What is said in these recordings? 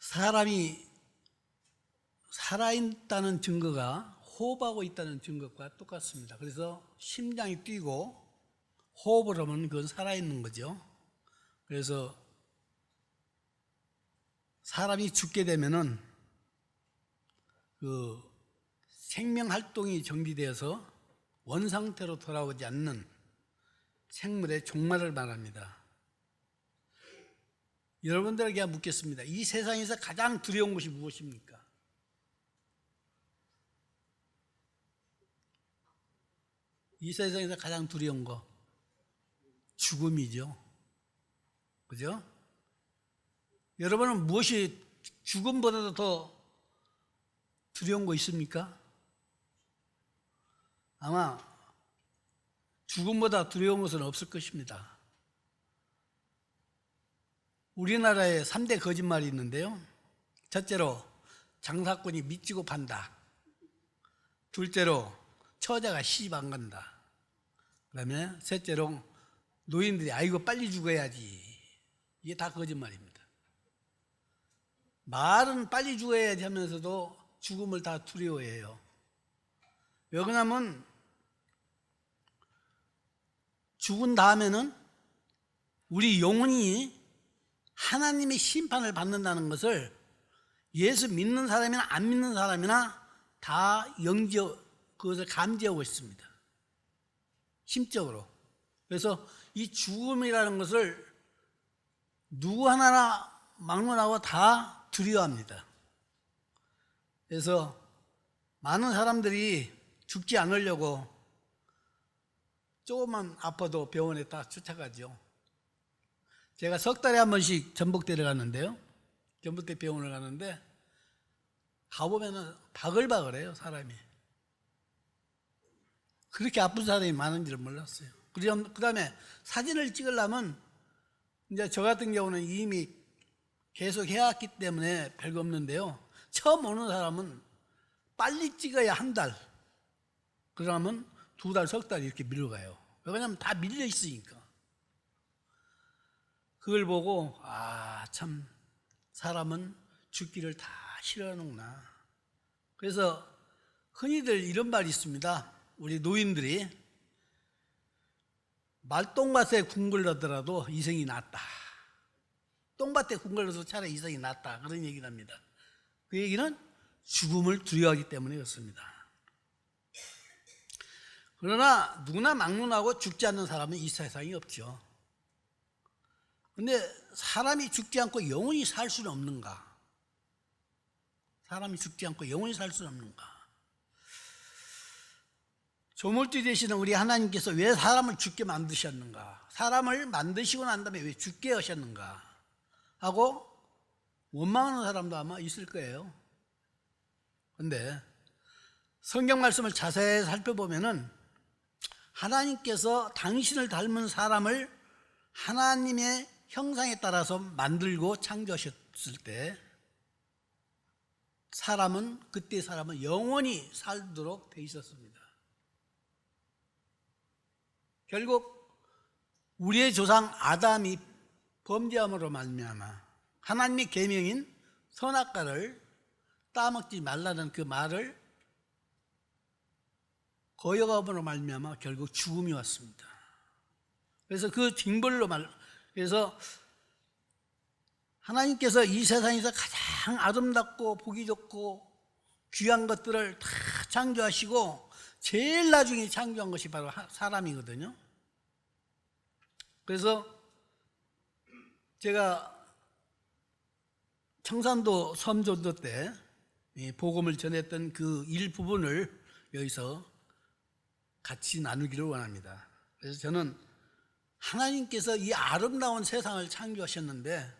사람이 살아있다는 증거가 호흡하고 있다는 증거가 똑같습니다. 그래서 심장이 뛰고 호흡을 하면 그건 살아있는 거죠. 그래서 사람이 죽게 되면은 그 생명 활동이 정지되어서 원상태로 돌아오지 않는 생물의 종말을 말합니다. 여러분들에게 묻겠습니다. 이 세상에서 가장 두려운 것이 무엇입니까? 이 세상에서 가장 두려운 거 죽음이죠. 그죠? 여러분은 무엇이 죽음보다도 더 두려운 거 있습니까? 아마 죽음보다 두려운 것은 없을 것입니다. 우리나라에 3대 거짓말이 있는데요. 첫째로 장사꾼이 미치고 판다. 둘째로 처자가 시집 안 간다. 그다음에 셋째로 노인들이 아이고 빨리 죽어야지. 이게 다 거짓말입니다. 말은 빨리 죽어야지 하면서도 죽음을 다 두려워해요. 왜 그러냐면 죽은 다음에는 우리 영혼이 하나님의 심판을 받는다는 것을 예수 믿는 사람이나 안 믿는 사람이나 다 그것을 감지하고 있습니다. 심적으로. 그래서 이 죽음이라는 것을 누구 하나나 막론하고 다 두려워합니다. 그래서 많은 사람들이 죽지 않으려고 조금만 아파도 병원에 다 쫓아가죠. 제가 석 달에 한 번씩 전북대를 갔는데요. 전북대 병원을 가는데 가보면은 바글바글해요, 사람이. 그렇게 아픈 사람이 많은 줄 몰랐어요. 그 다음에 사진을 찍으려면 이제 저 같은 경우는 이미 계속 해왔기 때문에 별거 없는데요. 처음 오는 사람은 빨리 찍어야 한 달. 그러면 2달, 석 달 이렇게 밀려가요. 왜냐하면 다 밀려 있으니까. 그걸 보고 참 사람은 죽기를 다 싫어하는구나. 그래서 흔히들 이런 말이 있습니다. 우리 노인들이 말똥밭에 궁궐하더라도 이성이 낫다. 똥밭에 궁궐해서 차라리 이성이 낫다. 그런 얘기를 합니다. 그 얘기는 죽음을 두려워하기 때문에 그렇습니다. 그러나 누구나 막론하고 죽지 않는 사람은 이 세상에 없죠. 그런데 사람이 죽지 않고 영원히 살 수는 없는가? 사람이 죽지 않고 영원히 살 수는 없는가? 조물주 되시는 우리 하나님께서 왜 사람을 죽게 만드셨는가? 사람을 만드시고 난 다음에 왜 죽게 하셨는가? 하고 원망하는 사람도 아마 있을 거예요. 그런데 성경 말씀을 자세히 살펴보면은 하나님께서 당신을 닮은 사람을 하나님의 형상에 따라서 만들고 창조하셨을 때 그때 사람은 영원히 살도록 돼 있었습니다. 결국 우리의 조상 아담이 범죄함으로 말미암아 하나님의 계명인 선악과를 따먹지 말라는 그 말을 거역함으로 말미암아 결국 죽음이 왔습니다. 그래서 그 징벌로 그래서 하나님께서 이 세상에서 가장 아름답고 보기 좋고 귀한 것들을 다 창조하시고 제일 나중에 창조한 것이 바로 사람이거든요. 그래서 제가 청산도 섬전도 때 복음을 전했던 그 일부분을 여기서 같이 나누기를 원합니다. 그래서 저는 하나님께서 이 아름다운 세상을 창조하셨는데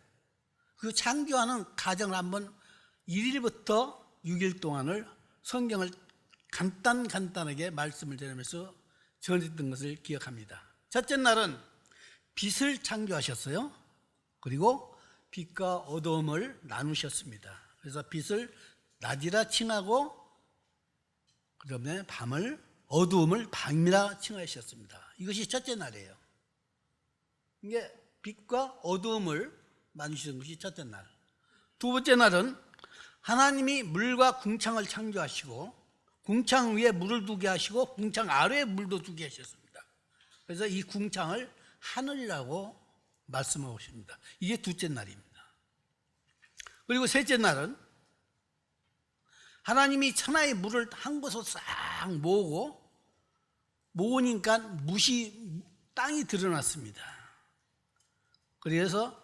그 창조하는 과정을 한번 1일부터 6일 동안을 성경을 간단하게 말씀을 드리면서 전했던 것을 기억합니다. 첫째 날은 빛을 창조하셨어요. 그리고 빛과 어두움을 나누셨습니다. 그래서 빛을 낮이라 칭하고 그다음에 어두움을 밤이라 칭하셨습니다. 이것이 첫째 날이에요. 이게 빛과 어두움을 나누시는 것이 첫째 날. 두 번째 날은 하나님이 물과 궁창을 창조하시고 궁창 위에 물을 두게 하시고 궁창 아래에 물도 두게 하셨습니다. 그래서 이 궁창을 하늘이라고 말씀하고 있습니다. 이게 둘째 날입니다. 그리고 셋째 날은 하나님이 천하의 물을 한 곳으로 싹 모으니까 땅이 드러났습니다. 그래서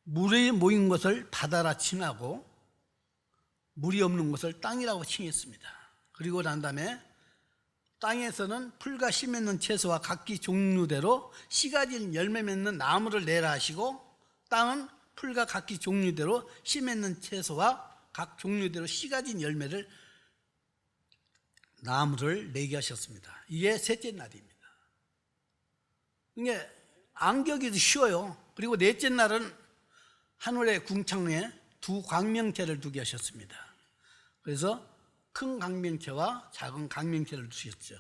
물이 모인 것을 바다라 칭하고 물이 없는 것을 땅이라고 칭했습니다. 그리고 난 다음에 땅에서는 풀과 씨 맺는 채소와 각기 종류대로 씨 가진 열매 맺는 나무를 내라 하시고 땅은 풀과 각기 종류대로 씨 맺는 채소와 각 종류대로 씨 가진 열매를 나무를 내게 하셨습니다. 이게 셋째 날입니다. 이게 안겨기도 쉬워요. 그리고 넷째 날은 하늘의 궁창에 두 광명체를 두게 하셨습니다. 그래서 큰 광명체와 작은 광명체를 두셨죠.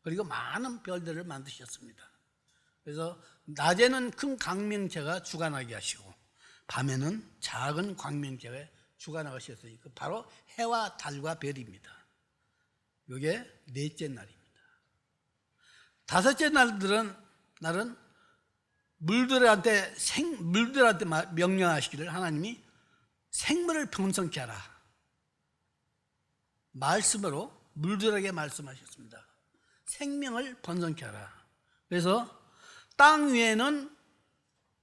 그리고 많은 별들을 만드셨습니다. 그래서 낮에는 큰 광명체가 주관하게 하시고 밤에는 작은 광명체가 주관하게 하셨어요. 바로 해와 달과 별입니다. 이게 넷째 날입니다. 다섯째 날은 물들한테 명령하시기를 하나님이 생물을 번성케 하라. 말씀으로 물들에게 말씀하셨습니다. 생명을 번성케 하라. 그래서 땅 위에는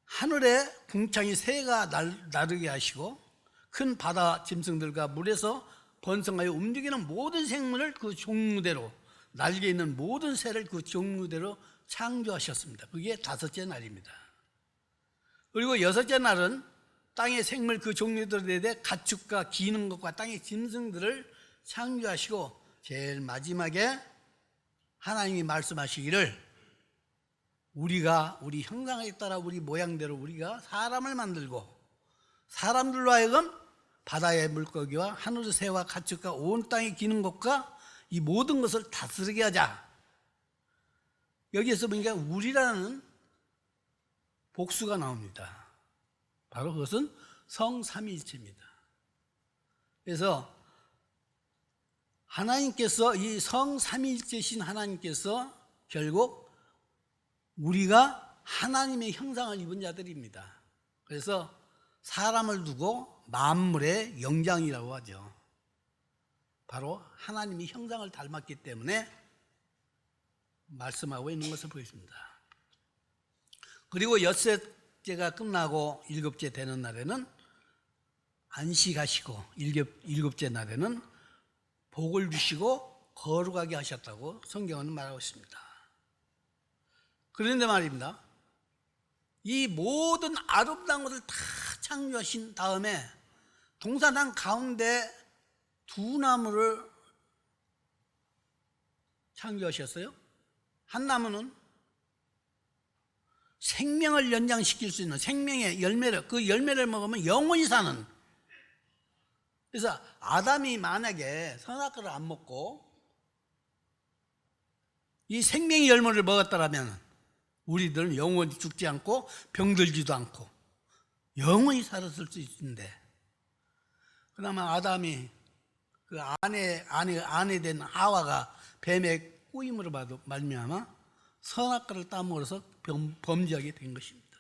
하늘에 궁창이 새가 나르게 하시고 큰 바다 짐승들과 물에서 번성하여 움직이는 모든 생물을 그 종류대로 날개 있는 모든 새를 그 종류대로 창조하셨습니다. 그게 다섯째 날입니다. 그리고 여섯째 날은 땅의 생물 그 종류들에 대해 가축과 기는 것과 땅의 짐승들을 창조하시고 제일 마지막에 하나님이 말씀하시기를 우리가 우리 형상에 따라 우리 모양대로 우리가 사람을 만들고 사람들로 하여금 바다의 물고기와 하늘의 새와 가축과 온 땅에 기는 것과 이 모든 것을 다스리게 하자. 여기에서 보니까 우리라는 복수가 나옵니다. 바로 그것은 성삼위일체입니다. 그래서 하나님께서 이 성삼위일체신 하나님께서 결국 우리가 하나님의 형상을 입은 자들입니다. 그래서 사람을 두고 만물의 영장이라고 하죠. 바로 하나님의 형상을 닮았기 때문에 말씀하고 있는 것을 보여줍니다. 그리고 엿새째가 끝나고 일곱째 되는 날에는 안식하시고 일곱째 날에는 복을 주시고 거룩하게 하셨다고 성경은 말하고 있습니다. 그런데 말입니다. 이 모든 아름다운 것을 다 창조하신 다음에 동산당 가운데 두 나무를 창조하셨어요. 한 나무는 생명을 연장시킬 수 있는 생명의 열매를, 그 열매를 먹으면 영원히 사는. 그래서 아담이 만약에 선악과를 안 먹고 이 생명의 열매를 먹었다면 우리들은 영원히 죽지 않고 병들지도 않고 영원히 살았을 수 있는데, 그나마 아담이 그 아내 된 하와가 뱀의 꾸임으로 말미암아 선악과를 따먹어서 범죄하게 된 것입니다.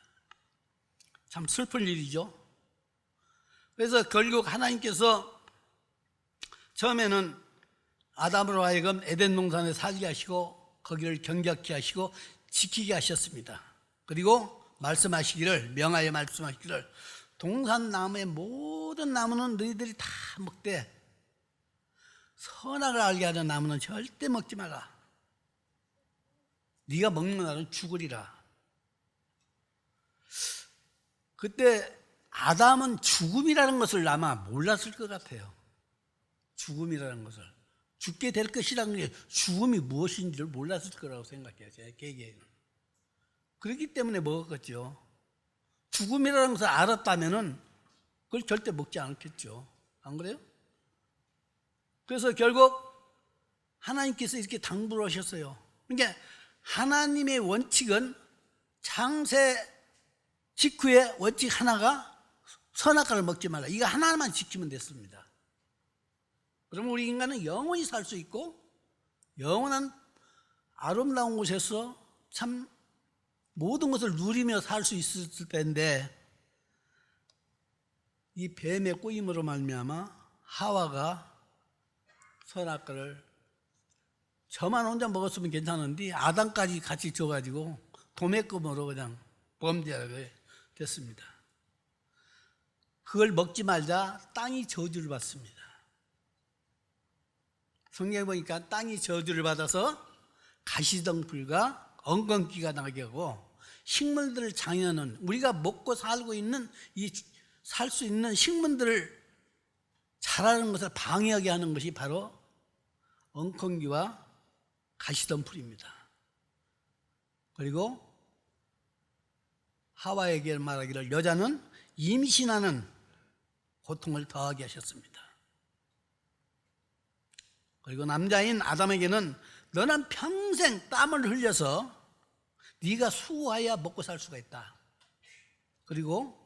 참 슬픈 일이죠. 그래서 결국 하나님께서 처음에는 아담으로 하여금 에덴 동산에 살게 하시고 거기를 경작케 하시고 지키게 하셨습니다. 그리고 말씀하시기를, 명하여 말씀하시기를, 동산나무의 모든 나무는 너희들이 다 먹되 선악을 알게 하는 나무는 절대 먹지 마라. 네가 먹는 날은 죽으리라. 그때 아담은 죽음이라는 것을 아마 몰랐을 것 같아요. 죽음이라는 것을, 죽게 될 것이라는 게 죽음이 무엇인지를 몰랐을 거라고 생각해요. 제 계획에는. 그렇기 때문에 먹었겠죠. 죽음이라는 것을 알았다면 그걸 절대 먹지 않았겠죠. 안 그래요? 그래서 결국 하나님께서 이렇게 당부를 하셨어요. 그러니까 하나님의 원칙은 창세 직후에 원칙 하나가 선악과를 먹지 말라. 이거 하나만 지키면 됐습니다. 그러면 우리 인간은 영원히 살 수 있고 영원한 아름다운 곳에서 참 모든 것을 누리며 살 수 있을 텐데, 이 뱀의 꼬임으로 말미암아 하와가 선악과를 저만 혼자 먹었으면 괜찮은데 아담까지 같이 줘가지고 도매금으로 그냥 범죄하게 됐습니다. 그걸 먹지 말자 땅이 저주를 받습니다. 성경에 보니까 땅이 저주를 받아서 가시덩불과 엉겅퀴가 나게 하고, 식물들을 장애하는, 우리가 먹고 살고 있는 이 살 수 있는 식물들을 자라는 것을 방해하게 하는 것이 바로 엉겅퀴와 가시덩불입니다. 그리고 하와에게 말하기를 여자는 임신하는 고통을 더하게 하셨습니다. 그리고 남자인 아담에게는 너는 평생 땀을 흘려서 네가 수고해야 먹고 살 수가 있다. 그리고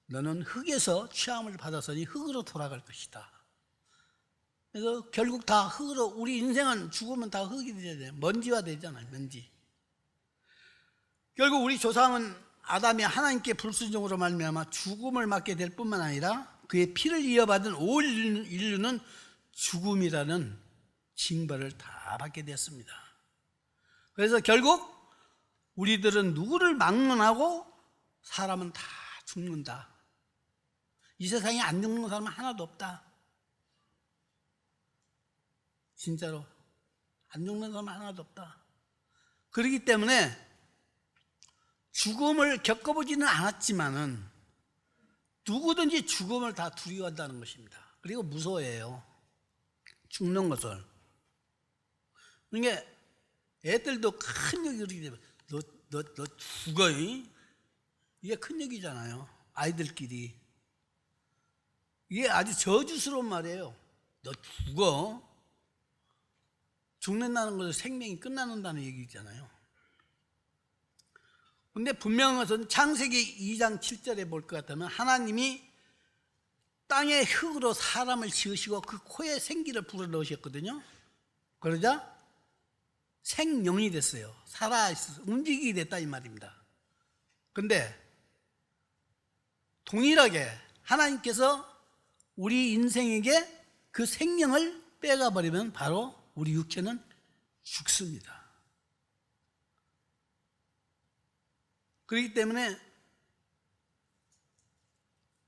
너는 흙에서 취함을 받았으니 흙으로 돌아갈 것이다. 그래서 결국 다 흙으로, 우리 인생은 죽으면 다 흙이 되잖아요. 먼지화 되잖아요. 먼지. 결국 우리 조상은 아담이 하나님께 불순종으로 말미암아 죽음을 맞게 될 뿐만 아니라 그의 피를 이어받은 온 인류는 죽음이라는 징벌을 다 받게 됐습니다. 그래서 결국 우리들은 누구를 막론하고 사람은 다 죽는다. 이 세상에 안 죽는 사람은 하나도 없다. 진짜로 안 죽는 사람은 하나도 없다. 그렇기 때문에 죽음을 겪어보지는 않았지만은 누구든지 죽음을 다 두려워한다는 것입니다. 그리고 무서워해요. 죽는 것을. 그러니까 애들도 큰 얘기를 이렇게 되면 너 죽어. 이게 큰 얘기잖아요. 아이들끼리. 이게 아주 저주스러운 말이에요. 너 죽어. 죽는다는 것은 생명이 끝나는다는 얘기잖아요. 근데 분명한 것은 창세기 2장 7절에 볼 것 같으면 하나님이 땅의 흙으로 사람을 지으시고 그 코에 생기를 불어넣으셨거든요. 그러자 생명이 됐어요. 살아있어서 움직이게 됐다 이 말입니다. 근데 동일하게 하나님께서 우리 인생에게 그 생명을 빼가버리면 바로 우리 육체는 죽습니다. 그렇기 때문에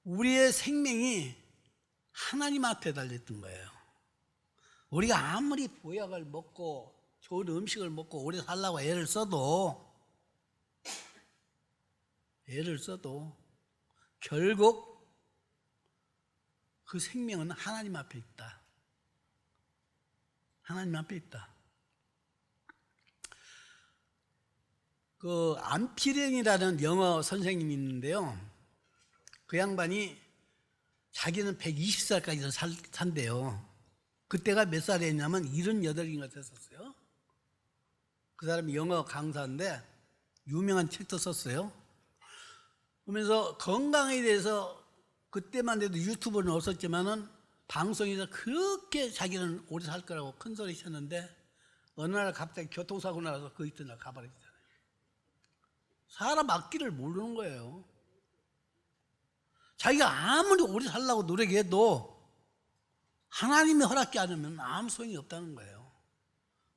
우리의 생명이 하나님 앞에 달렸던 거예요. 우리가 아무리 보약을 먹고 좋은 음식을 먹고 오래 살라고 애를 써도 결국 그 생명은 하나님 앞에 있다. 하나님 앞에 있다. 그 안피령이라는 영어 선생님이 있는데요. 그 양반이 자기는 120살까지 산대요. 그때가 몇 살이었냐면 78인가 됐었어요. 그 사람이 영어 강사인데 유명한 책도 썼어요. 그러면서 건강에 대해서 그때만 해도 유튜브는 없었지만은 방송에서 그렇게 자기는 오래 살 거라고 큰 소리 쳤는데 어느 날 갑자기 교통사고 나서 그 이튿날 가버렸잖아요. 사람 앞길을 모르는 거예요. 자기가 아무리 오래 살려고 노력해도 하나님이 허락지 않으면 아무 소용이 없다는 거예요.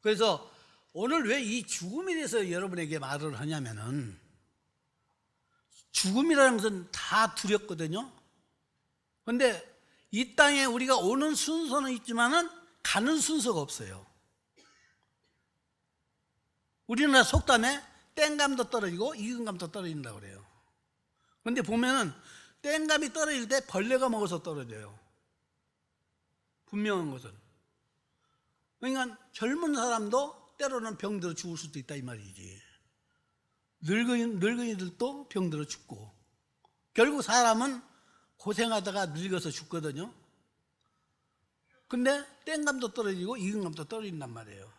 그래서 오늘 왜 이 죽음에 대해서 여러분에게 말을 하냐면은 죽음이라는 것은 다 두렵거든요. 그런데 이 땅에 우리가 오는 순서는 있지만은 가는 순서가 없어요. 우리나라 속담에 땡감도 떨어지고 익은감도 떨어진다고 그래요. 그런데 보면은 땡감이 떨어질 때 벌레가 먹어서 떨어져요. 분명한 것은. 그러니까 젊은 사람도 때로는 병들어 죽을 수도 있다 이 말이지. 늙은이들도 병들어 죽고. 결국 사람은 고생하다가 늙어서 죽거든요. 근데 땡감도 떨어지고 익은감도 떨어진단 말이에요.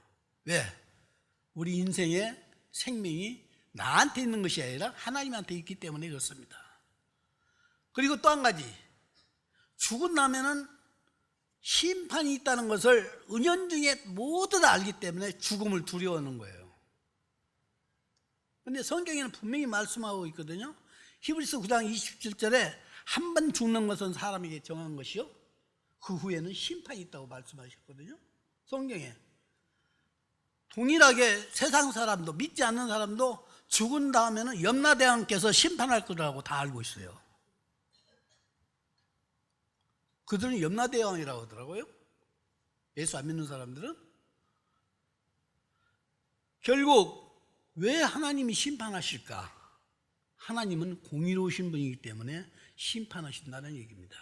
왜? 우리 인생의 생명이 나한테 있는 것이 아니라 하나님한테 있기 때문에 그렇습니다. 그리고 또 한 가지, 죽은 다음에는 심판이 있다는 것을 은연중에 모두 다 알기 때문에 죽음을 두려워하는 거예요. 그런데 성경에는 분명히 말씀하고 있거든요. 히브리서 9장 27절에 한 번 죽는 것은 사람에게 정한 것이요, 그 후에는 심판이 있다고 말씀하셨거든요. 성경에 동일하게 세상 사람도, 믿지 않는 사람도 죽은 다음에는 염라대왕께서 심판할 거라고 다 알고 있어요. 그들은 염라대왕이라고 하더라고요. 예수 안 믿는 사람들은. 결국 왜 하나님이 심판하실까? 하나님은 공의로우신 분이기 때문에 심판하신다는 얘기입니다.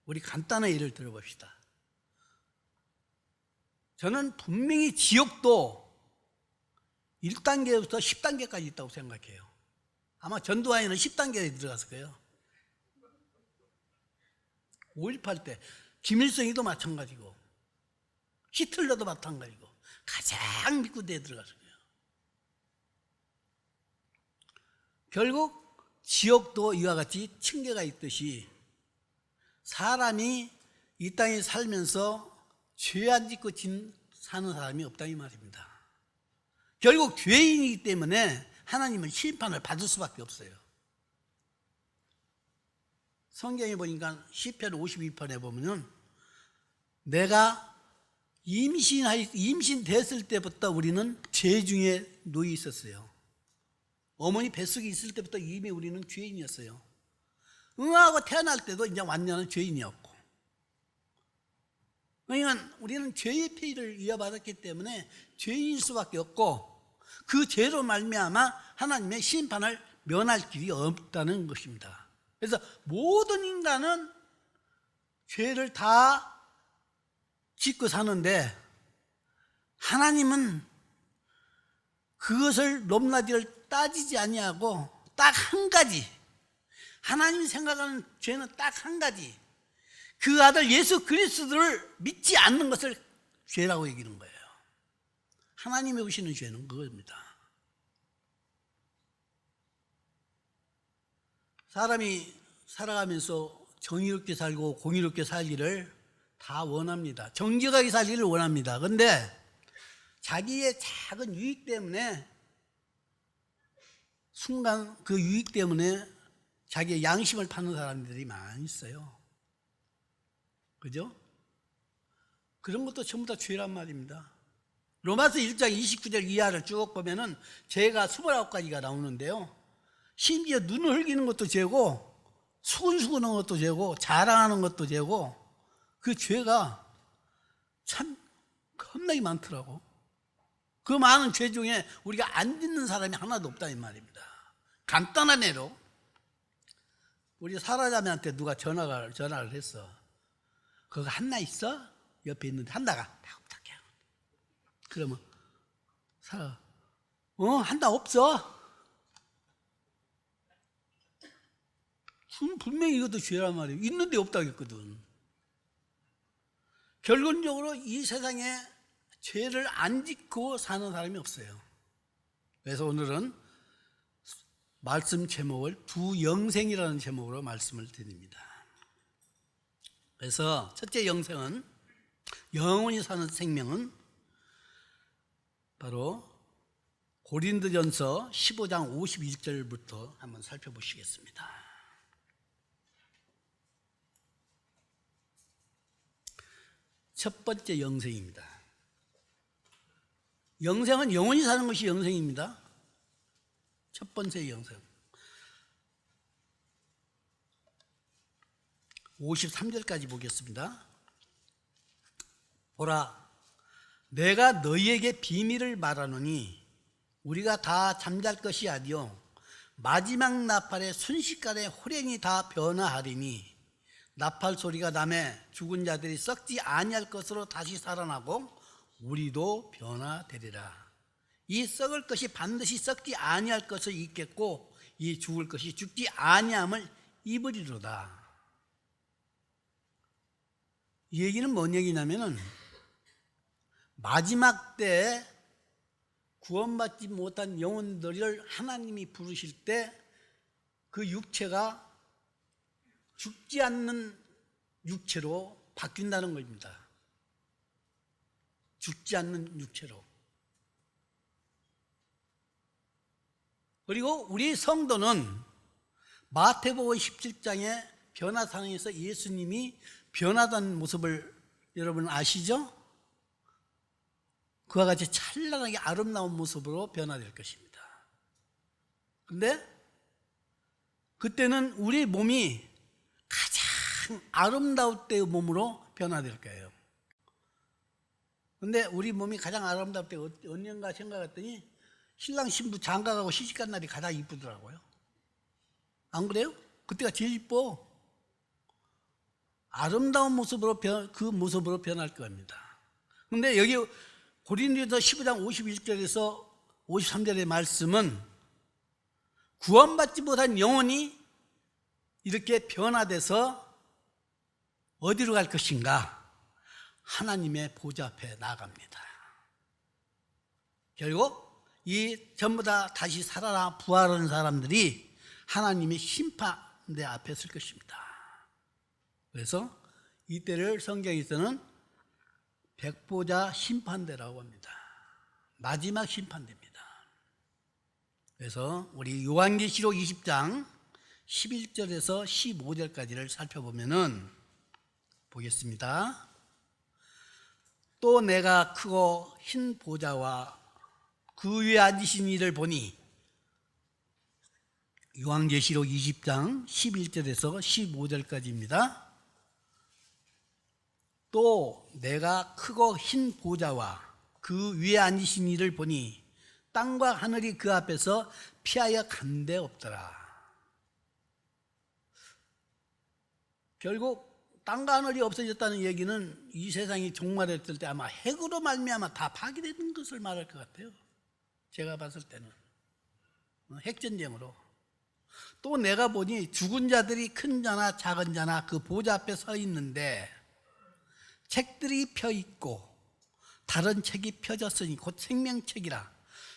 우리 간단한 예를 들어봅시다. 저는 분명히 지옥도 1단계부터 10단계까지 있다고 생각해요. 아마 전두환이는 10단계에 들어갔을 거예요. 5.18 때 김일성이도 마찬가지고 히틀러도 마찬가지고 가장 밑구대에 들어갔을 거예요. 결국 지옥도 이와 같이 층계가 있듯이 사람이 이 땅에 살면서 죄 안 짓고 사는 사람이 없다 이 말입니다. 결국 죄인이기 때문에 하나님은 심판을 받을 수밖에 없어요. 성경에 보니까 시편 52편에 보면은 내가 임신됐을 때부터 우리는 죄 중에 놓여 있었어요. 어머니 뱃속에 있을 때부터 이미 우리는 죄인이었어요. 응하고 태어날 때도 이제 완전한 죄인이었고, 그러니까 우리는 죄의 피를 이어받았기 때문에 죄인일 수밖에 없고, 그 죄로 말미암아 하나님의 심판을 면할 길이 없다는 것입니다. 그래서 모든 인간은 죄를 다 짓고 사는데 하나님은 그것을 높낮이를 따지지 아니하고 딱 한 가지, 하나님이 생각하는 죄는 딱 한 가지, 그 아들 예수 그리스도를 믿지 않는 것을 죄라고 여기는 거예요. 하나님이 보시는 죄는 그겁니다. 사람이 살아가면서 정의롭게 살고 공의롭게 살기를 다 원합니다. 정직하게 살기를 원합니다. 그런데 자기의 작은 유익 때문에, 순간 그 유익 때문에 자기의 양심을 파는 사람들이 많이 있어요. 그죠? 그런 것도 전부 다 죄란 말입니다. 로마서 1장 29절 이하를 쭉 보면은 죄가 29가지가 나오는데요. 심지어 눈을 흘기는 것도 죄고, 수근수근한 것도 죄고, 자랑하는 것도 죄고, 그 죄가 참 겁나게 많더라고. 그 많은 죄 중에 우리가 안 듣는 사람이 하나도 없다 이 말입니다. 간단한 예로, 우리 사라자매한테 누가 전화를 했어. 그거 한나 있어? 옆에 있는데 한나가 딱 부탁해. 그러면 사라, 한나 없어? 분명히 이것도 죄란 말이에요. 있는데 없다고 했거든. 결론적으로 이 세상에 죄를 안 짓고 사는 사람이 없어요. 그래서 오늘은 말씀 제목을 부영생이라는 제목으로 말씀을 드립니다. 그래서 첫째 영생은, 영원히 사는 생명은 바로 고린도전서 15장 51절부터 한번 살펴보시겠습니다. 첫 번째 영생입니다. 영생은 영원히 사는 것이 영생입니다. 첫 번째 영생. 53절까지 보겠습니다. 보라, 내가 너희에게 비밀을 말하노니 우리가 다 잠잘 것이 아니요 마지막 나팔에 순식간에 호련히 다 변화하리니 나팔 소리가 나매 죽은 자들이 썩지 아니할 것으로 다시 살아나고 우리도 변화되리라. 이 썩을 것이 반드시 썩지 아니할 것을 입겠고 이 죽을 것이 죽지 아니함을 입으리로다. 이 얘기는 뭔 얘기냐면은, 마지막 때 구원받지 못한 영혼들을 하나님이 부르실 때 그 육체가 죽지 않는 육체로 바뀐다는 겁니다. 죽지 않는 육체로. 그리고 우리 성도는 마태복음 17장의 변화상에서 예수님이 변화된 모습을 여러분 아시죠? 그와 같이 찬란하게 아름다운 모습으로 변화될 것입니다. 근데 그때는 우리 몸이 가장 아름다울 때의 몸으로 변화될 거예요. 근데 우리 몸이 가장 아름다울 때 언젠가 생각했더니 신랑 신부 장가가고 시집간 날이 가장 이쁘더라고요. 안 그래요? 그때가 제일 이뻐. 아름다운 모습으로 그 모습으로 변할 겁니다. 근데 여기 고린도서 15장 51절에서 53절의 말씀은 구원받지 못한 영혼이 이렇게 변화돼서 어디로 갈 것인가? 하나님의 보좌 앞에 나갑니다. 결국 이 전부 다 다시 살아나 부활하는 사람들이 하나님의 심판대 앞에 설 것입니다. 그래서 이때를 성경에서는 백보자 심판대라고 합니다. 마지막 심판대입니다. 그래서 우리 요한계시록 20장 11절에서 15절까지를 살펴보면은 보겠습니다. 또 내가 크고 흰 보좌와 그 위에 앉으신 이를 보니, 요한계시록 20장 11절에서 15절까지입니다. 또 내가 크고 흰 보좌와 그 위에 앉으신 이를 보니 땅과 하늘이 그 앞에서 피하여 간 데 없더라. 결국 땅과 하늘이 없어졌다는 얘기는 이 세상이 종말했을 때 아마 핵으로 말미암아 다 파괴되는 것을 말할 것 같아요. 제가 봤을 때는 핵전쟁으로. 또 내가 보니 죽은 자들이 큰 자나 작은 자나 그 보좌 앞에 서 있는데 책들이 펴 있고 다른 책이 펴졌으니 곧 생명책이라.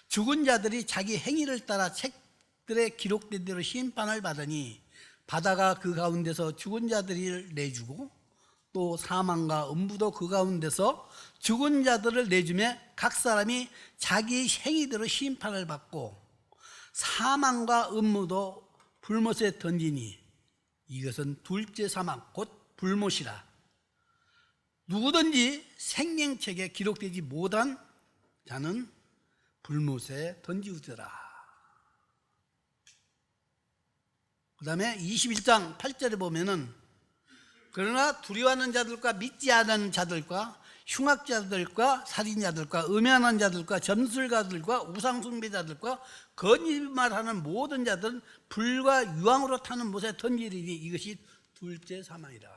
죽은 자들이 자기 행위를 따라 책들에 기록된 대로 심판을 받으니 바다가 그 가운데서 죽은 자들을 내주고 또 사망과 음부도 그 가운데서 죽은 자들을 내주며 각 사람이 자기 행위대로 심판을 받고 사망과 음부도 불못에 던지니 이것은 둘째 사망 곧 불못이라. 누구든지 생명책에 기록되지 못한 자는 불못에 던지우더라. 그 다음에 21장 8절에 보면은 그러나 두려워하는 자들과 믿지 않는 자들과 흉악자들과 살인자들과 음행하는 자들과 점술가들과 우상숭배자들과 거짓말하는 모든 자들은 불과 유황으로 타는 못에 던지리니 이것이 둘째 사망이라.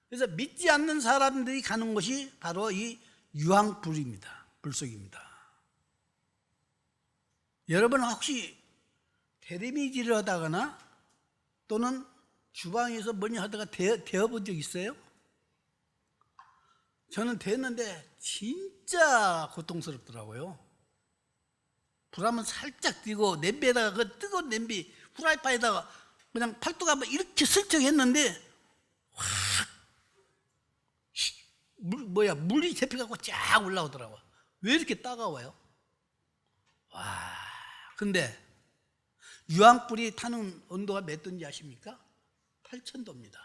그래서 믿지 않는 사람들이 가는 곳이 바로 이 유황불입니다. 불속입니다. 여러분 혹시 테레미질을 하다거나 또는 주방에서 뭐냐 하다가 데워본 적 있어요? 저는 됐는데 진짜 고통스럽더라고요. 불하면 살짝 띄고 냄비에다가 그 뜨거운 냄비 후라이팬에다가 그냥 팔뚝 한번 이렇게 슬쩍 했는데 확 물이 잡혀갖고 쫙 올라오더라고요. 왜 이렇게 따가워요? 와, 근데 유황불이 타는 온도가 몇 도인지 아십니까? 8,000도입니다.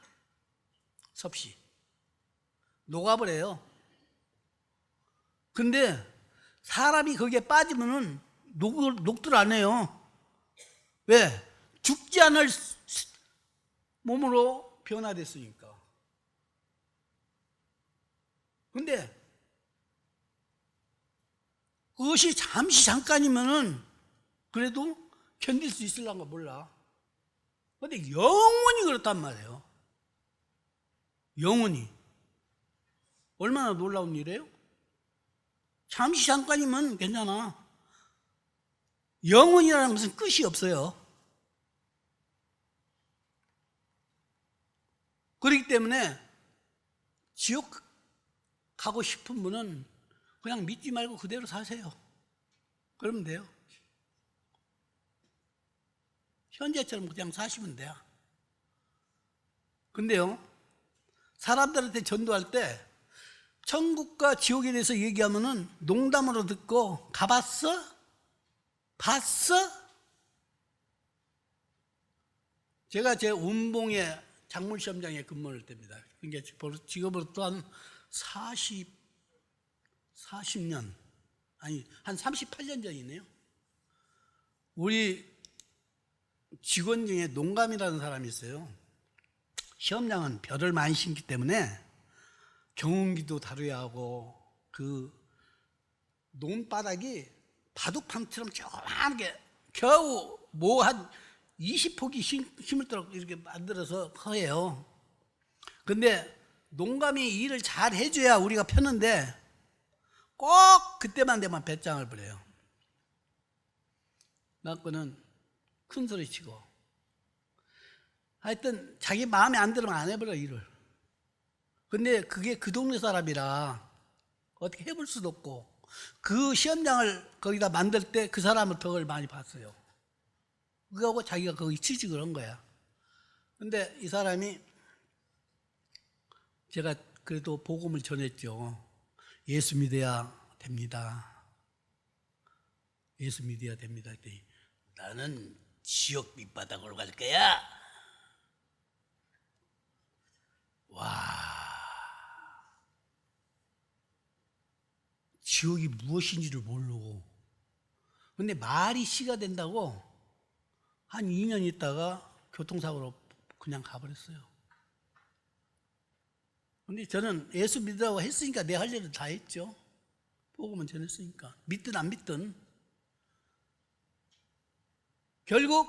섭씨. 녹아버려요. 근데 사람이 거기에 빠지면은 녹들 안 해요. 왜? 죽지 않을 몸으로 변화됐으니까. 근데 그것이 잠시 잠깐이면은 그래도 견딜 수 있을란가 몰라. 근데 영원히 그렇단 말이에요. 영원히. 얼마나 놀라운 일이에요? 잠시 잠깐이면 괜찮아. 영원이라는 것은 끝이 없어요. 그렇기 때문에 지옥 가고 싶은 분은 그냥 믿지 말고 그대로 사세요. 그러면 돼요. 현재처럼 그냥 사시면 돼요. 근데요, 사람들한테 전도할 때 천국과 지옥에 대해서 얘기하면은 농담으로 듣고 가봤어? 봤어? 제가 제 운봉의 작물시험장에 근무할 때입니다. 그러니까 지금으로부터 한 40년, 아니 한 38년 전이네요. 우리 직원 중에 농감이라는 사람이 있어요. 시험장은 벼를 많이 심기 때문에 경운기도 다뤄야 하고 그 논바닥이 바둑판처럼 조그맣게 겨우 뭐 한 20포기 심을도록 이렇게 만들어서 허해요. 근데 농감이 일을 잘 해줘야 우리가 펴는데 꼭 그때만 되면 배짱을 부려요. 나거는 큰 소리 치고 하여튼 자기 마음에 안 들으면 안 해버려 일을. 근데 그게 그 동네 사람이라 어떻게 해볼 수도 없고 그 시험장을 거기다 만들 때 그 사람을 덕을 많이 봤어요. 그거하고 자기가 거기 취직을 한 거야. 근데 이 사람이 제가 그래도 복음을 전했죠. 예수 믿어야 됩니다. 예수 믿어야 됩니다. 그랬더니 나는 지옥 밑바닥으로 갈 거야. 와, 지옥이 무엇인지를 모르고 근데 말이 씨가 된다고 한 2년 있다가 교통사고로 그냥 가버렸어요. 근데 저는 예수 믿으라고 했으니까 내 할 일을 다 했죠. 복음은 전했으니까. 믿든 안 믿든. 결국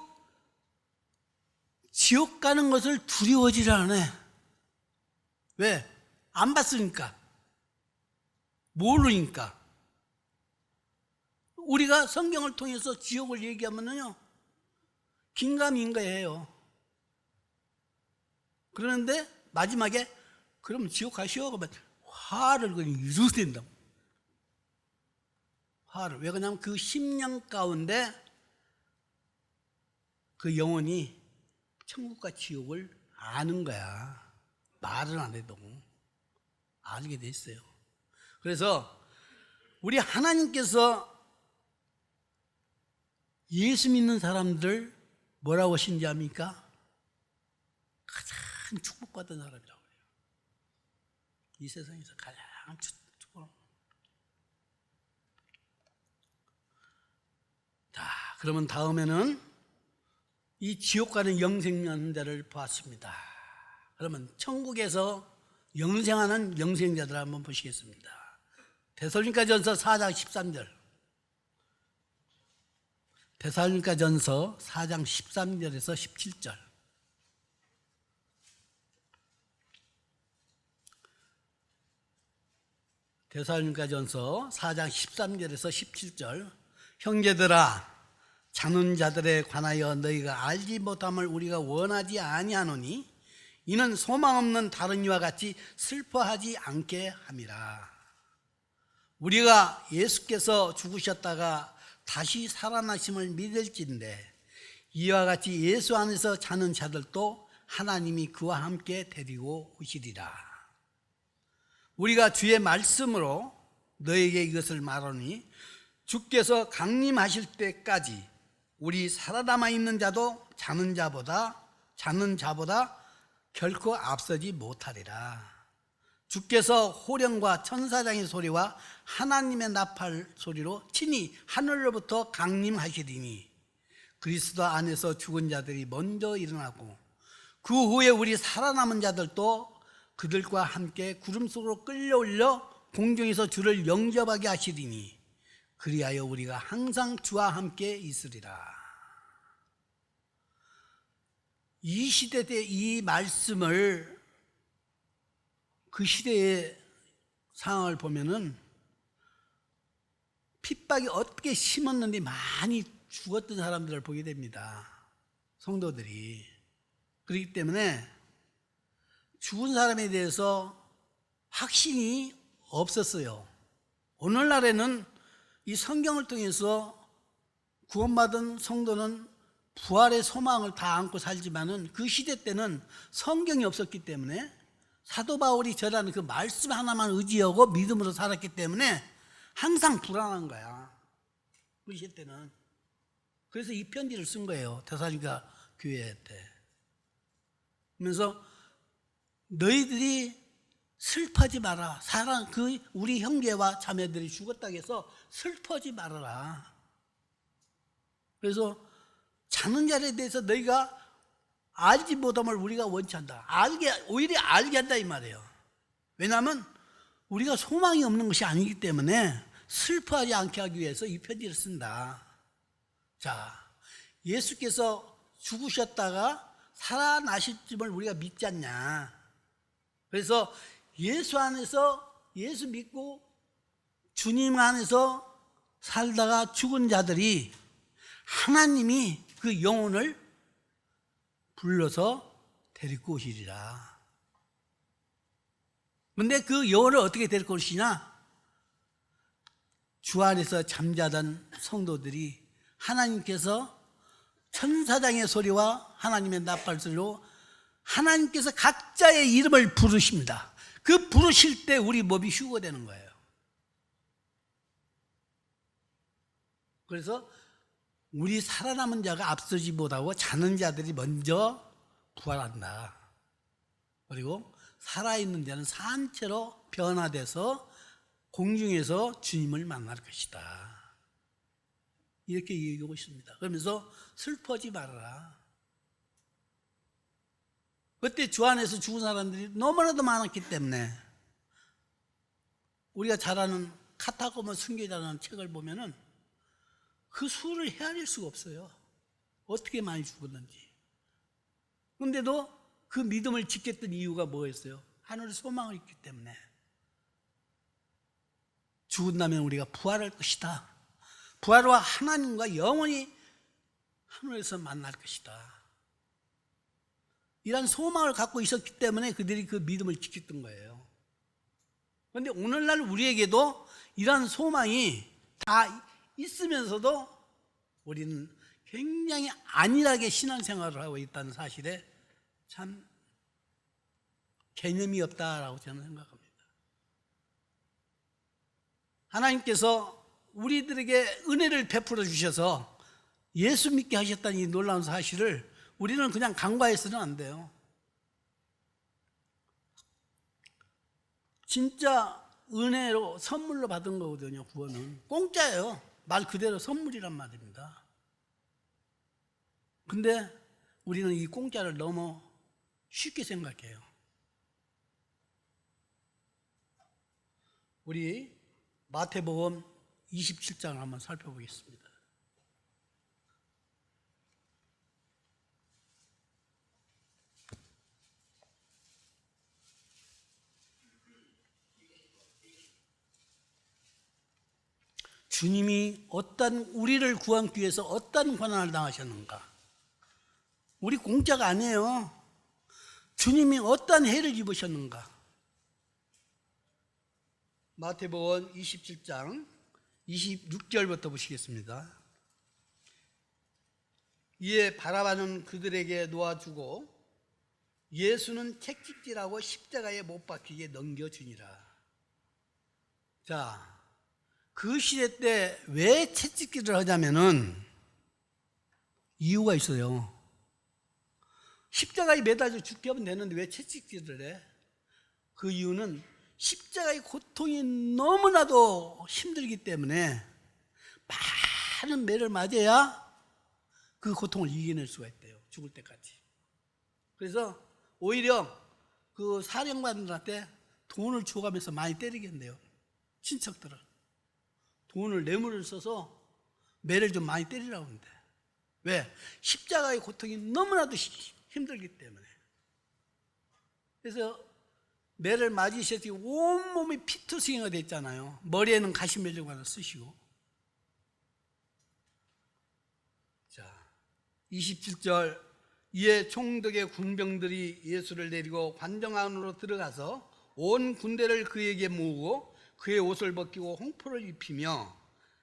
지옥 가는 것을 두려워하지 않네. 왜? 안 봤으니까. 모르니까. 우리가 성경을 통해서 지옥을 얘기하면요 긴가민가해요. 그러는데 마지막에 그럼 지옥 가시오 그러면 화를 그냥 이루어진다고. 화를. 왜 그러냐면 그 10년 가운데 그 영혼이 천국과 지옥을 아는 거야. 말은 안 해도 알게 돼 있어요. 그래서 우리 하나님께서 예수 믿는 사람들 뭐라고 신지합니까? 가장 축복받은 사람이라고 해요. 이 세상에서 가장 축복. 자, 그러면 다음에는 이 지옥 가는 영생자들을 보았습니다. 그러면 천국에서 영생하는 영생자들 한번 보시겠습니다. 데살로니가전서 4장 13절. 데살로니가전서 4장 13절에서 17절. 데살로니가전서 4장 13절에서 17절. 형제들아, 자는 자들에 관하여 너희가 알지 못함을 우리가 원하지 아니하노니 이는 소망 없는 다른 이와 같이 슬퍼하지 않게 함이라. 우리가 예수께서 죽으셨다가 다시 살아나심을 믿을진대 이와 같이 예수 안에서 자는 자들도 하나님이 그와 함께 데리고 오시리라. 우리가 주의 말씀으로 너에게 이것을 말하니 주께서 강림하실 때까지 우리 살아남아 있는 자도 자는 자보다 결코 앞서지 못하리라. 주께서 호령과 천사장의 소리와 하나님의 나팔 소리로 친히 하늘로부터 강림하시리니 그리스도 안에서 죽은 자들이 먼저 일어나고 그 후에 우리 살아남은 자들도 그들과 함께 구름 속으로 끌려올려 공중에서 주를 영접하게 하시리니 그리하여 우리가 항상 주와 함께 있으리라. 이 시대 때 이 말씀을 그 시대의 상황을 보면은 핍박이 어떻게 심었는데 많이 죽었던 사람들을 보게 됩니다. 성도들이. 그렇기 때문에 죽은 사람에 대해서 확신이 없었어요. 오늘날에는 이 성경을 통해서 구원받은 성도는 부활의 소망을 다 안고 살지만은 그 시대 때는 성경이 없었기 때문에 사도 바울이 전하는 그 말씀 하나만 의지하고 믿음으로 살았기 때문에 항상 불안한 거야. 그 시대 때는. 그래서 이 편지를 쓴 거예요. 데살로니가 교회한테. 그러면서 너희들이 슬퍼하지 마라. 우리 형제와 자매들이 죽었다고 해서 슬퍼하지 말아라. 그래서 자는 자리에 대해서 너희가 알지 못함을 우리가 원치 않다. 오히려 알게 한다 이 말이에요. 왜냐하면 우리가 소망이 없는 것이 아니기 때문에 슬퍼하지 않게 하기 위해서 이 편지를 쓴다. 자, 예수께서 죽으셨다가 살아나실 줄을 우리가 믿지 않냐. 그래서 예수 안에서, 예수 믿고 주님 안에서 살다가 죽은 자들이 하나님이 그 영혼을 불러서 데리고 오시리라. 근데 그 영혼을 어떻게 데리고 오시냐? 주 안에서 잠자던 성도들이 하나님께서 천사장의 소리와 하나님의 나팔소리로 하나님께서 각자의 이름을 부르십니다. 그 부르실 때 우리 몸이 휴거되는 거예요. 그래서 우리 살아남은 자가 앞서지 못하고 자는 자들이 먼저 부활한다. 그리고 살아있는 자는 산채로 변화돼서 공중에서 주님을 만날 것이다. 이렇게 얘기하고 있습니다. 그러면서 슬퍼하지 말아라. 그때 주 안에서 죽은 사람들이 너무나도 많았기 때문에 우리가 잘 아는 카타고모 순교자라는 책을 보면은 그 수를 헤아릴 수가 없어요. 어떻게 많이 죽었는지. 그런데도 그 믿음을 지켰던 이유가 뭐였어요? 하늘의 소망을 있기 때문에. 죽은 다음에 우리가 부활할 것이다. 부활과 하나님과 영원히 하늘에서 만날 것이다. 이런 소망을 갖고 있었기 때문에 그들이 그 믿음을 지켰던 거예요. 그런데 오늘날 우리에게도 이런 소망이 다 있으면서도 우리는 굉장히 안일하게 신앙생활을 하고 있다는 사실에 참 개념이 없다라고 저는 생각합니다. 하나님께서 우리들에게 은혜를 베풀어 주셔서 예수 믿게 하셨다는 이 놀라운 사실을 우리는 그냥 간과해서는 안 돼요. 진짜 은혜로 선물로 받은 거거든요. 구원은 공짜예요. 말 그대로 선물이란 말입니다. 근데 우리는 이 공짜를 너무 쉽게 생각해요. 우리 마태복음 27장을 한번 살펴보겠습니다. 주님이 우리를 구하기 위해서 어떤 고난을 당하셨는가? 우리 공짜가 아니에요. 주님이 어떤 해를 입으셨는가? 마태복음 27장 26절부터 보시겠습니다. 이에 바라바는 그들에게 놓아주고 예수는 채찍질하고 십자가에 못 박히게 넘겨주니라. 자, 그 시대 때 왜 채찍질을 하자면은 이유가 있어요. 십자가에 매달려 죽게 하면 되는데 왜 채찍질을 해? 그 이유는 십자가의 고통이 너무나도 힘들기 때문에 많은 매를 맞아야 그 고통을 이겨낼 수가 있대요. 죽을 때까지. 그래서 오히려 그 사령관들한테 돈을 줘가면서 많이 때리겠네요. 친척들을. 돈을 뇌물을 써서 매를 좀 많이 때리라고 하는데. 왜? 십자가의 고통이 너무나도 힘들기 때문에. 그래서 매를 맞으셨더니 온몸이 피투성이가 됐잖아요. 머리에는 가시멜리고 하나 쓰시고. 자, 27절. 이에 총독의 군병들이 예수를 데리고 관정 안으로 들어가서 온 군대를 그에게 모으고 그의 옷을 벗기고 홍포를 입히며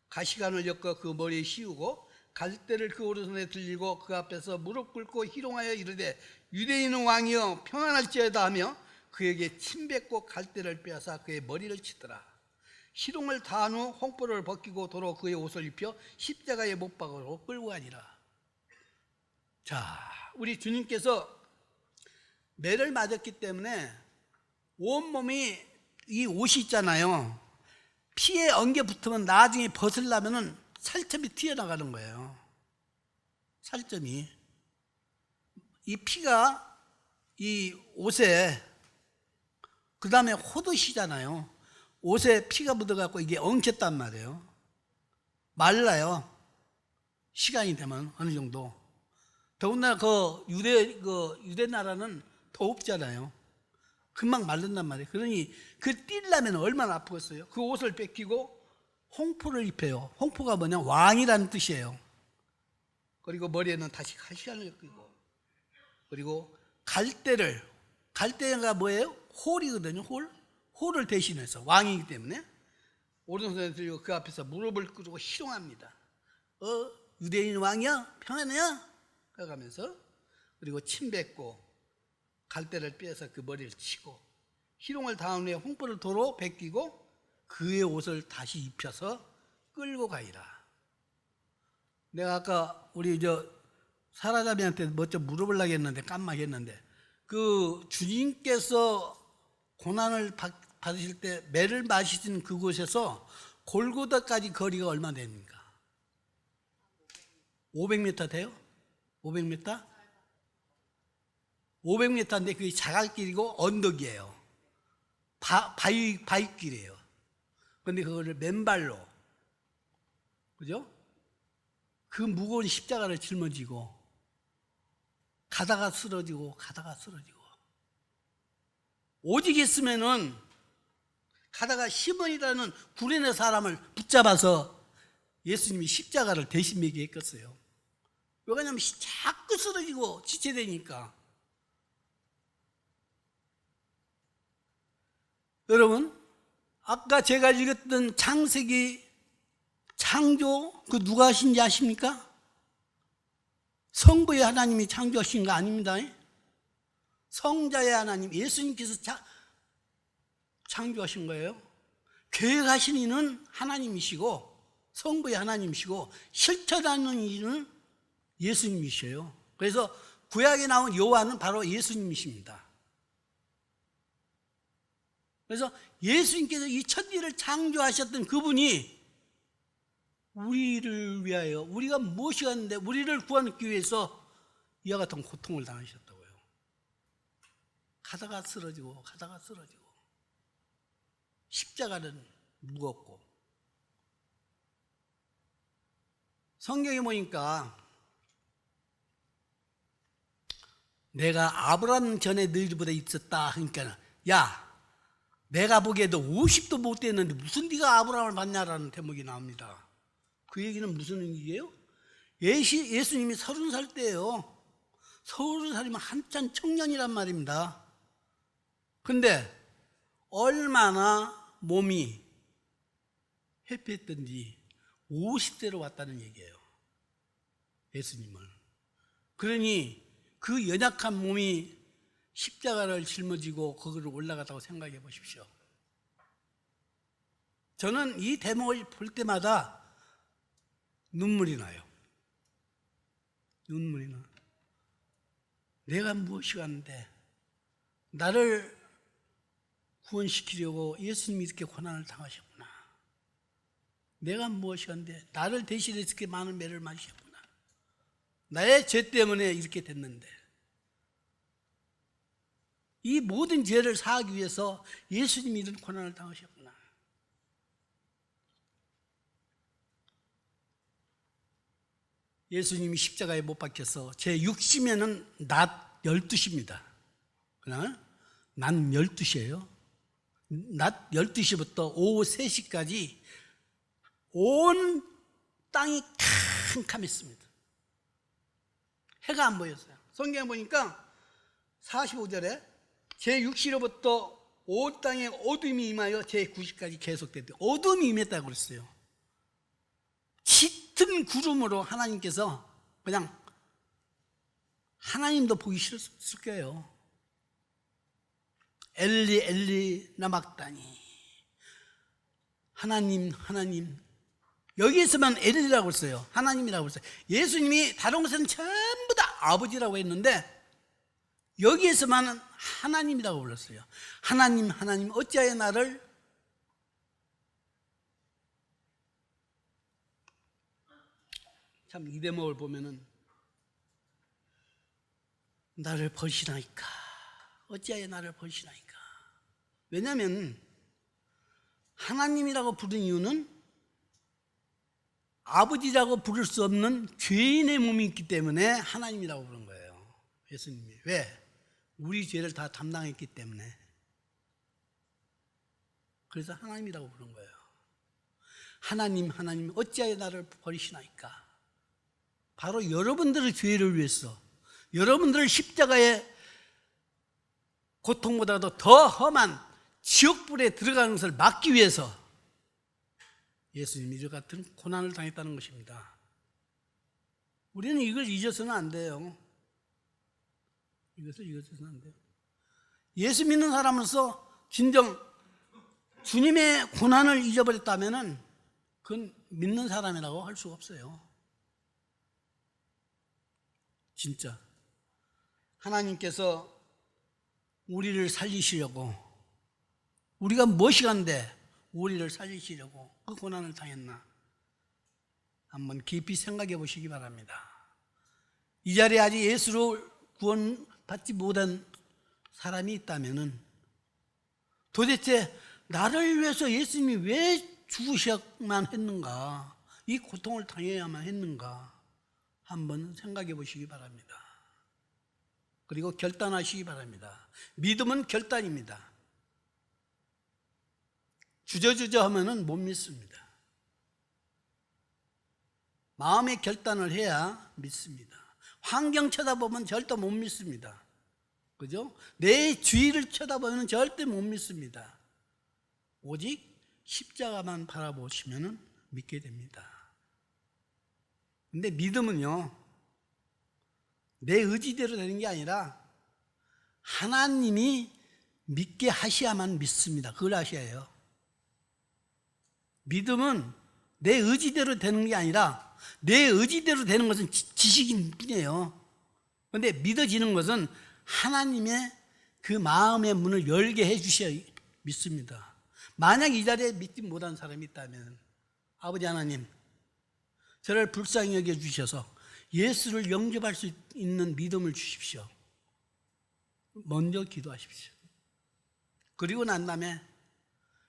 가시관을 엮어 그 머리에 씌우고 갈대를 그 오른손에 들리고 그 앞에서 무릎 꿇고 희롱하여 이르되 유대인 왕이여 평안할지어다 하며 그에게 침 뱉고 갈대를 빼앗아 그의 머리를 치더라. 희롱을 다한 후 홍보를 벗기고 도로 그의 옷을 입혀 십자가에 못 박으러 끌고 가니라. 자, 우리 주님께서 매를 맞았기 때문에 온몸이 이 옷이 있잖아요. 피에 엉겨 붙으면 나중에 벗으려면 살점이 튀어나가는 거예요. 살점이. 이 피가 이 옷에, 그 다음에 호도시잖아요. 옷에 피가 묻어갖고 이게 엉켰단 말이에요. 말라요. 시간이 되면 어느 정도. 더군다나 유대 나라는 더웁잖아요. 금방 마른단 말이에요. 그러니 그 뛸려면 얼마나 아프겠어요. 그 옷을 뺏기고 홍포를 입혀요. 홍포가 뭐냐? 왕이라는 뜻이에요. 그리고 머리에는 다시 가시관을 끼고, 그리고 갈대가 뭐예요? 홀이거든요. 홀을 대신해서 왕이기 때문에 오른손에 들고 그 앞에서 무릎을 꿇고 희롱합니다. 유대인 왕이야? 평안해야? 가면서, 그리고 침 뱉고 갈대를 빼서 그 머리를 치고 희롱을 당한 후에 홍포를 도로 벗기고 그의 옷을 다시 입혀서 끌고 가이라. 내가 아까 우리 사라자비한테 뭐좀 물어보려고 했는데 깜빡했는데, 그 주님께서 고난을 받으실 때 매를 마시는 그곳에서 골고다까지 거리가 얼마 됩니까? 500m 돼요? 500m? 500m인데 그게 자갈길이고 언덕이에요. 바위길이에요. 그런데 그거를 맨발로, 그죠? 그 무거운 십자가를 짊어지고 가다가 쓰러지고 오직 있으면은 가다가 시몬이라는 구레네 사람을 붙잡아서 예수님이 십자가를 대신 매게 했겠어요. 왜냐하면 자꾸 쓰러지고 지체되니까. 여러분, 아까 제가 읽었던 창세기 창조, 그 누가 하신지 아십니까? 성부의 하나님이 창조하신 거 아닙니다. 성자의 하나님, 예수님께서 창조하신 거예요. 계획하신 이는 하나님이시고 성부의 하나님이시고 실천하는 이는 예수님이셔요. 그래서 구약에 나온 여호와는 바로 예수님이십니다. 그래서 예수님께서 이 천지를 창조하셨던 그분이 우리를 위하여, 우리가 무엇이 갔는데 우리를 구하기 위해서 이와 같은 고통을 당하셨다고요. 가다가 쓰러지고 십자가는 무겁고. 성경에 보니까 내가 아브라함 전에 너희들보다 있었다 하니까, 야, 내가 보기에도 50도 못 됐는데 무슨 네가 아브라함을 봤냐라는 대목이 나옵니다. 그 얘기는 무슨 얘기예요? 예수님이 30살 때예요. 30살이면 한참 청년이란 말입니다. 근데 얼마나 몸이 회피했던지 50대로 왔다는 얘기예요. 예수님을. 그러니 그 연약한 몸이 십자가를 짊어지고 거기를 올라갔다고 생각해 보십시오. 저는 이 대목을 볼 때마다 눈물이 나요. 눈물이 나. 내가 무엇이 왔는데 나를 구원시키려고 예수님이 이렇게 고난을 당하셨구나. 내가 무엇이 왔는데 나를 대신해 이렇게 많은 매를 마셨구나. 나의 죄 때문에 이렇게 됐는데 이 모든 죄를 사하기 위해서 예수님이 이런 고난을 당하셨구나. 예수님이 십자가에 못 박혀서 제 6시면은 낮 12시입니다. 그러나 낮 12시예요. 낮 12시부터 오후 3시까지 온 땅이 캄캄했습니다. 해가 안 보였어요. 성경에 보니까 45절에 제6시로부터 온 땅에 어둠이 임하여 제9시까지 계속됐대요. 어둠이 임했다고 그랬어요. 짙은 구름으로 하나님께서 그냥 하나님도 보기 싫었을 거예요. 엘리 엘리 라막다니, 하나님 하나님. 여기에서만 엘리라고 했어요. 하나님이라고 했어요. 예수님이 다른 곳에는 전부 다 아버지라고 했는데 여기에서만 하나님이라고 불렀어요. 하나님 하나님 어찌하여 나를, 참 이 대목을 보면은 나를 버리시나이까, 어찌하여 나를 버리시나이까. 왜냐하면 하나님이라고 부른 이유는 아버지라고 부를 수 없는 죄인의 몸이 있기 때문에 하나님이라고 부른 거예요. 예수님이. 왜? 우리 죄를 다 담당했기 때문에. 그래서 하나님이라고 부른 거예요. 하나님 하나님 어찌하여 나를 버리시나이까. 바로 여러분들의 죄를 위해서, 여러분들을 십자가의 고통보다도 더 험한 지옥불에 들어가는 것을 막기 위해서 예수님이 이와 같은 고난을 당했다는 것입니다. 우리는 이걸 잊어서는 안 돼요. 이것을 잊어서는 안 돼요. 예수 믿는 사람으로서 진정 주님의 고난을 잊어버렸다면 그건 믿는 사람이라고 할 수가 없어요. 진짜 하나님께서 우리를 살리시려고, 우리가 무엇이 간데 우리를 살리시려고 그 고난을 당했나 한번 깊이 생각해 보시기 바랍니다. 이 자리에 아직 예수로 구원받지 못한 사람이 있다면 도대체 나를 위해서 예수님이 왜 죽으셔야만 했는가, 이 고통을 당해야만 했는가 한번 생각해 보시기 바랍니다. 그리고 결단하시기 바랍니다. 믿음은 결단입니다. 주저주저 하면은 못 믿습니다. 마음의 결단을 해야 믿습니다. 환경 쳐다보면 절대 못 믿습니다. 그죠? 내 주위를 쳐다보면 절대 못 믿습니다. 오직 십자가만 바라보시면 믿게 됩니다. 근데 믿음은요, 내 의지대로 되는 게 아니라 하나님이 믿게 하셔야만 믿습니다. 그걸 아셔야 해요. 믿음은 내 의지대로 되는 게 아니라, 내 의지대로 되는 것은 지식인 뿐이에요. 그런데 믿어지는 것은 하나님의 그 마음의 문을 열게 해주셔야 믿습니다. 만약 이 자리에 믿지 못한 사람이 있다면, 아버지 하나님, 저를 불쌍히 여겨주셔서 예수를 영접할 수 있는 믿음을 주십시오. 먼저 기도하십시오. 그리고 난 다음에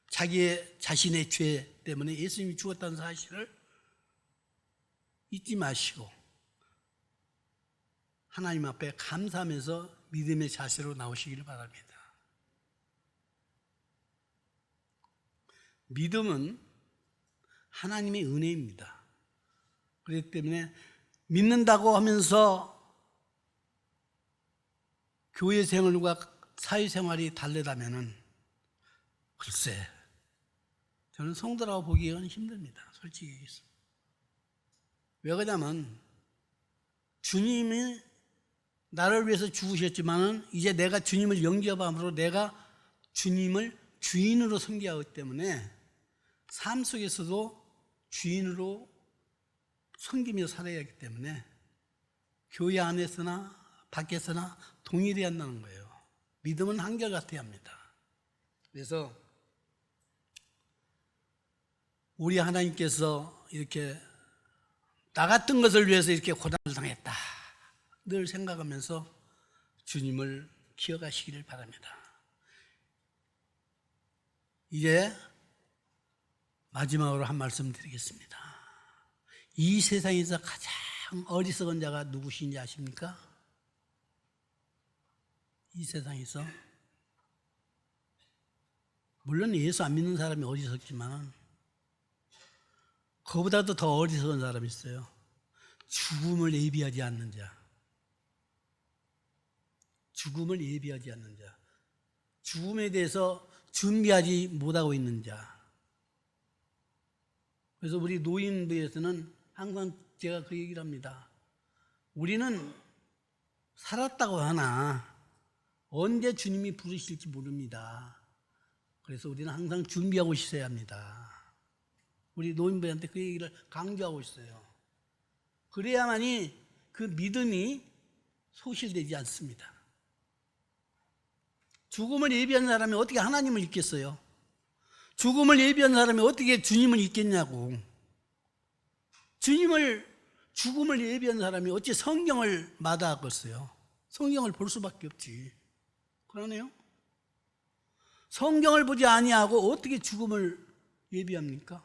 자신의 죄 때문에 예수님이 죽었다는 사실을 잊지 마시고 하나님 앞에 감사하면서 믿음의 자세로 나오시기를 바랍니다. 믿음은 하나님의 은혜입니다. 그렇기 때문에 믿는다고 하면서 교회 생활과 사회생활이 다르다면은 글쎄, 저는 성도라고 보기에는 힘듭니다. 솔직히 얘기해서. 왜 그러냐면 주님이 나를 위해서 죽으셨지만은 이제 내가 주님을 영접함으로 내가 주님을 주인으로 섬기기 때문에 삶 속에서도 주인으로 섬기며 살아야 하기 때문에 교회 안에서나 밖에서나 동일해야 한다는 거예요. 믿음은 한결같아야 합니다. 그래서 우리 하나님께서 이렇게 나 같은 것을 위해서 이렇게 고난을 당했다 늘 생각하면서 주님을 기억하시기를 바랍니다. 이제 마지막으로 한 말씀 드리겠습니다. 이 세상에서 가장 어리석은 자가 누구신지 아십니까? 이 세상에서 물론 예수 안 믿는 사람이 어리석지만 그보다도 더 어리석은 사람이 있어요. 죽음을 예비하지 않는 자. 죽음을 예비하지 않는 자. 죽음에 대해서 준비하지 못하고 있는 자. 그래서 우리 노인부에서는 항상 제가 그 얘기를 합니다. 우리는 살았다고 하나 언제 주님이 부르실지 모릅니다. 그래서 우리는 항상 준비하고 있어야 합니다. 우리 노인분한테 그 얘기를 강조하고 있어요. 그래야만이 그 믿음이 소실되지 않습니다. 죽음을 예비한 사람이 어떻게 하나님을 잊겠어요? 죽음을 예비한 사람이 어떻게 주님을 잊겠냐고. 죽음을 예비한 사람이 어찌 성경을 마다하겠어요? 성경을 볼 수밖에 없지. 그러네요. 성경을 보지 아니하고 어떻게 죽음을 예비합니까?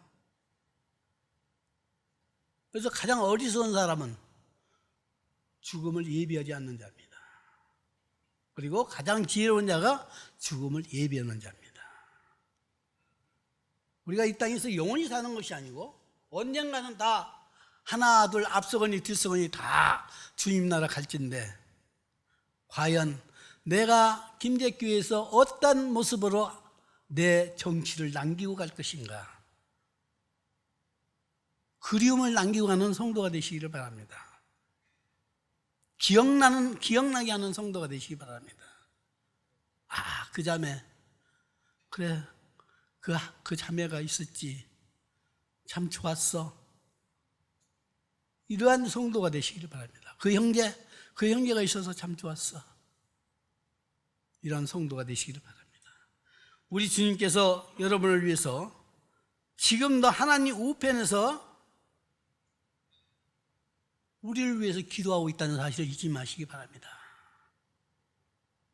그래서 가장 어리석은 사람은 죽음을 예비하지 않는 자입니다. 그리고 가장 지혜로운 자가 죽음을 예비하는 자입니다. 우리가 이 땅에서 영원히 사는 것이 아니고 언젠가는 다 하나 둘 앞서거니 뒤서거니 다 주님 나라 갈진데, 과연 내가 김제교회에서 어떤 모습으로 내 정치를 남기고 갈 것인가? 그리움을 남기고 가는 성도가 되시기를 바랍니다. 기억나게 하는 성도가 되시기 바랍니다. 아, 그 자매, 그래, 그 자매가 있었지. 참 좋았어. 이러한 성도가 되시기를 바랍니다. 그 형제가 있어서 참 좋았어. 이러한 성도가 되시기를 바랍니다. 우리 주님께서 여러분을 위해서 지금도 하나님 우편에서 우리를 위해서 기도하고 있다는 사실을 잊지 마시기 바랍니다.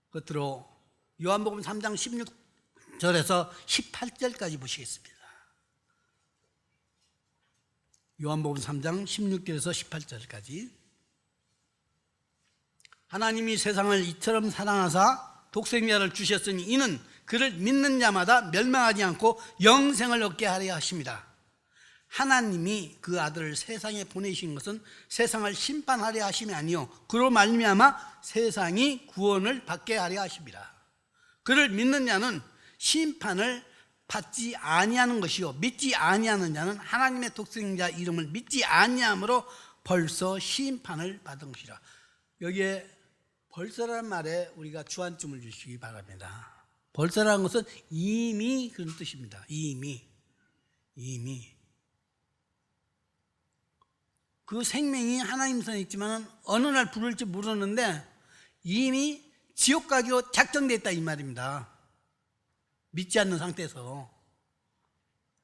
끝으로 요한복음 3장 16절에서 18절까지 보시겠습니다. 요한복음 3장 16절에서 18절까지. 하나님이 세상을 이처럼 사랑하사 독생자를 주셨으니 이는 그를 믿는 자마다 멸망하지 않고 영생을 얻게 하려 하심이라. 하나님이 그 아들을 세상에 보내신 것은 세상을 심판하려 하심이 아니요 그로 말미암아 세상이 구원을 받게 하려 하심이라. 그를 믿는 자는 심판을 받지 아니하는 것이요 믿지 아니하는 자는 하나님의 독생자 이름을 믿지 아니함으로 벌써 심판을 받은 것이라. 여기에 벌써라는 말에 우리가 주안점을 주시기 바랍니다. 벌써라는 것은 이미 그런 뜻입니다. 이미 그 생명이 하나님 손에 있지만 어느 날 부를지 모르는데 이미 지옥 가기로 작정되어 있다 이 말입니다. 믿지 않는 상태에서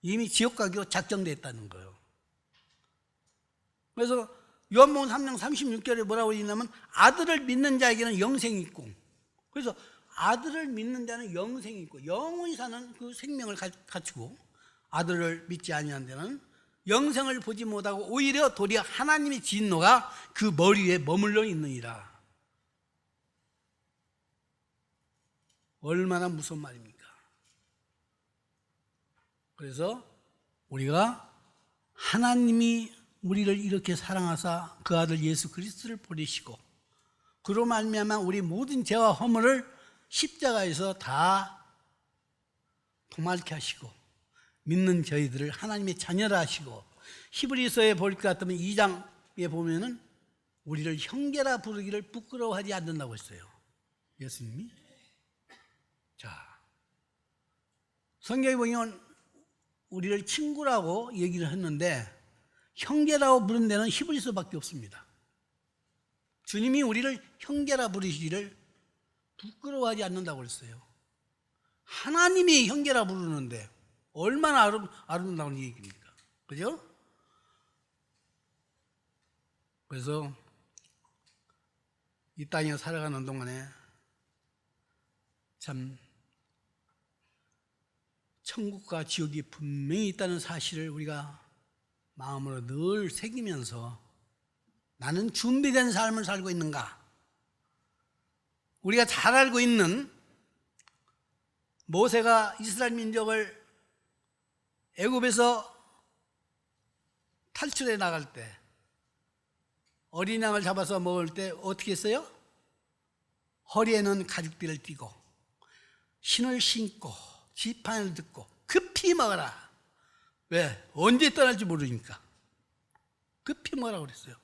이미 지옥 가기로 작정되어 있다는 거예요. 그래서 요한복음 3장 36절에 뭐라고 있냐면 아들을 믿는 자에게는 영생이 있고, 그래서 아들을 믿는 자는 영생이 있고 영원히 사는 그 생명을 갖추고, 아들을 믿지 아니하는 자는 영생을 보지 못하고 오히려 도리어 하나님의 진노가 그 머리 위에 머물러 있느니라. 얼마나 무서운 말입니까? 그래서 우리가 하나님이 우리를 이렇게 사랑하사 그 아들 예수 그리스도를 보내시고 그로 말미암아 우리 모든 죄와 허물을 십자가에서 다 도말케 하시고 믿는 저희들을 하나님의 자녀라 하시고, 히브리서에 볼 것 같으면 2장에 보면은 우리를 형제라 부르기를 부끄러워하지 않는다고 했어요, 예수님이. 자, 성경에 보면 우리를 친구라고 얘기를 했는데 형제라고 부른 데는 히브리서밖에 없습니다. 주님이 우리를 형제라 부르시기를 부끄러워하지 않는다고 했어요. 하나님이 형제라 부르는데 얼마나 아름다운 얘기입니까? 그죠? 그래서 이 땅에 살아가는 동안에 참 천국과 지옥이 분명히 있다는 사실을 우리가 마음으로 늘 새기면서 나는 준비된 삶을 살고 있는가? 우리가 잘 알고 있는 모세가 이스라엘 민족을 애굽에서 탈출해 나갈 때 어린 양을 잡아서 먹을 때 어떻게 했어요? 허리에는 가죽띠를 띠고 신을 신고 지판을 듣고 급히 먹어라. 왜? 언제 떠날지 모르니까. 급히 뭐라고 그랬어요?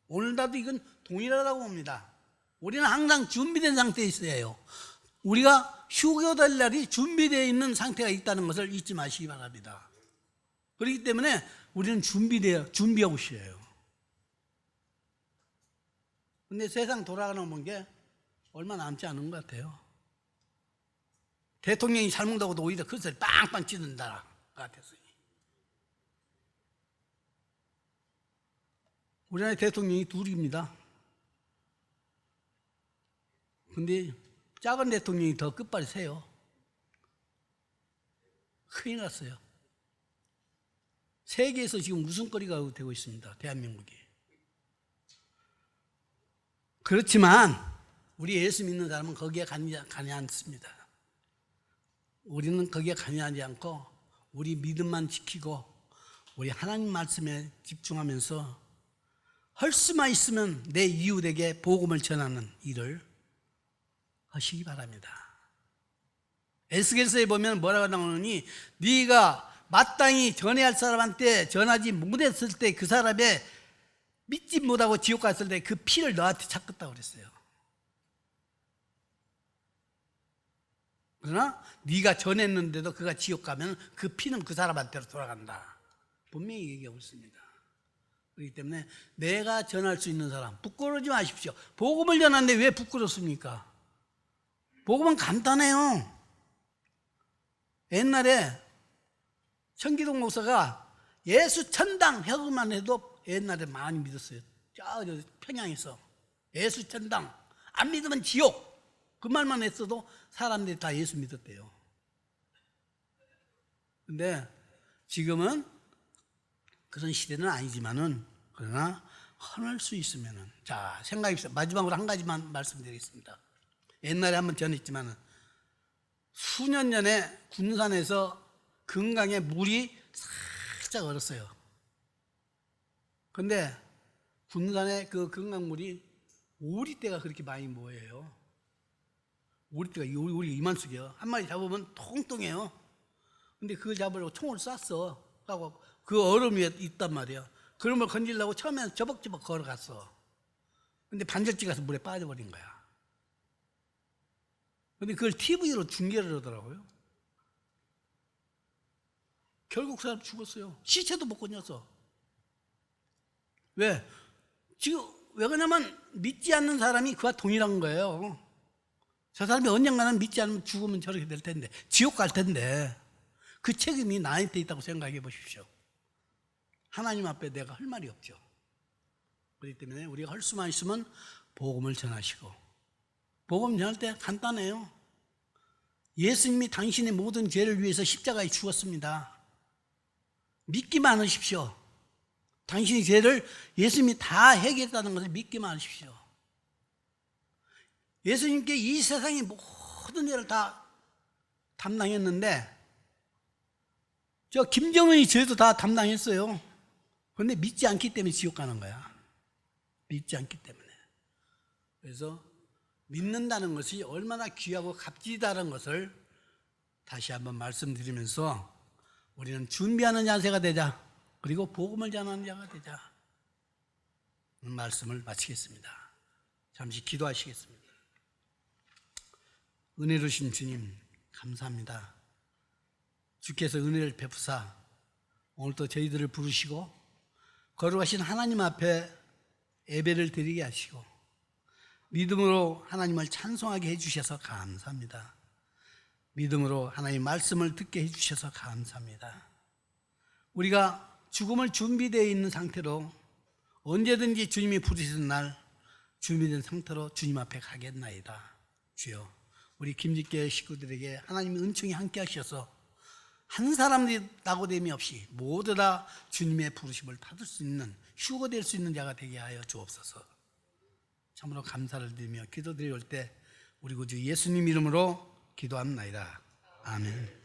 오늘날도 이건 동일하다고 봅니다. 우리는 항상 준비된 상태에 있어야 해요. 우리가 휴교될 날이 준비되어 있는 상태가 있다는 것을 잊지 마시기 바랍니다. 그렇기 때문에 우리는 준비하고 있어야 해요. 근데 세상 돌아가는 게 얼마 남지 않은 것 같아요. 대통령이 잘못하고도 오히려 그것을 빵빵 찌른다 같았어요. 우리나라 대통령이 둘입니다. 근데 작은 대통령이 더 끝발이 세요. 큰일 났어요. 세계에서 지금 웃음거리가 되고 있습니다. 대한민국이. 그렇지만 우리 예수 믿는 사람은 거기에 가지 않습니다. 우리는 거기에 관여하지 않고 우리 믿음만 지키고 우리 하나님 말씀에 집중하면서 할 수만 있으면 내 이웃에게 복음을 전하는 일을 하시기 바랍니다. 에스겔서에 보면 뭐라고 나오느니 네가 마땅히 전해야 할 사람한테 전하지 못했을 때 그 사람의 믿지 못하고 지옥 갔을 때 그 피를 너한테 찾겠다고 그랬어요. 그러나 네가 전했는데도 그가 지옥 가면 그 피는 그 사람한테로 돌아간다. 분명히 얘기하고 있습니다. 그렇기 때문에 내가 전할 수 있는 사람 부끄러워하지 마십시오. 복음을 전하는데 왜 부끄럽습니까? 복음은 간단해요. 옛날에 청기동 목사가 예수 천당 혁음만 해도 옛날에 많이 믿었어요. 저 평양에서 예수 천당 안 믿으면 지옥 그 말만 했어도 사람들이 다 예수 믿었대요. 근데 지금은 그런 시대는 아니지만은 그러나 헌할 수 있으면은 자 생각해 보세요. 마지막으로 한 가지만 말씀드리겠습니다. 옛날에 한번 전했지만은 수년 전에 군산에서 금강에 물이 살짝 얼었어요. 근데 군산에 그 금강물이 오리떼가 그렇게 많이 모여요. 오리떼가 오리 이만씩이요. 한 마리 잡으면 통통해요. 근데 그걸 잡으려고 총을 쐈어. 하고 그 얼음 위에 있단 말이야. 그런 걸 건지려고 처음에는 저벅저벅 걸어갔어. 근데 반절찍 가서 물에 빠져버린 거야. 근데 그걸 TV로 중계를 하더라고요. 결국 그 사람 죽었어요. 시체도 못 건졌어. 왜? 지금 왜 그러냐면 믿지 않는 사람이 그와 동일한 거예요. 저 사람이 언젠가는 믿지 않으면 죽으면 저렇게 될 텐데 지옥 갈 텐데 그 책임이 나한테 있다고 생각해 보십시오. 하나님 앞에 내가 할 말이 없죠. 그렇기 때문에 우리가 할 수만 있으면 복음을 전하시고 복음 전할 때 간단해요. 예수님이 당신의 모든 죄를 위해서 십자가에 죽었습니다. 믿기만 하십시오. 당신의 죄를 예수님이 다 해결했다는 것을 믿기만 하십시오. 예수님께 이 세상의 모든 죄를 다 담당했는데 저 김정은이 죄도 다 담당했어요. 그런데 믿지 않기 때문에 지옥 가는 거야. 믿지 않기 때문에. 그래서 믿는다는 것이 얼마나 귀하고 값지다는 것을 다시 한번 말씀드리면서 우리는 준비하는 자세가 되자. 그리고 복음을 전하는 자가 되자. 말씀을 마치겠습니다. 잠시 기도하시겠습니다. 은혜로우신 주님 감사합니다. 주께서 은혜를 베푸사 오늘도 저희들을 부르시고 거룩하신 하나님 앞에 예배를 드리게 하시고 믿음으로 하나님을 찬송하게 해주셔서 감사합니다. 믿음으로 하나님의 말씀을 듣게 해주셔서 감사합니다. 우리가 죽음을 준비되어 있는 상태로 언제든지 주님이 부르시는 날 준비된 상태로 주님 앞에 가겠나이다. 주여 우리 김집교회 식구들에게 하나님의 은총이 함께 하셔서 한 사람이 낙오됨이 없이 모두 다 주님의 부르심을 받을 수 있는 휴거될 수 있는 자가 되게 하여 주옵소서. 참으로 감사를 드리며 기도드릴 때 우리 구주 예수님 이름으로 기도합나이다. 아멘.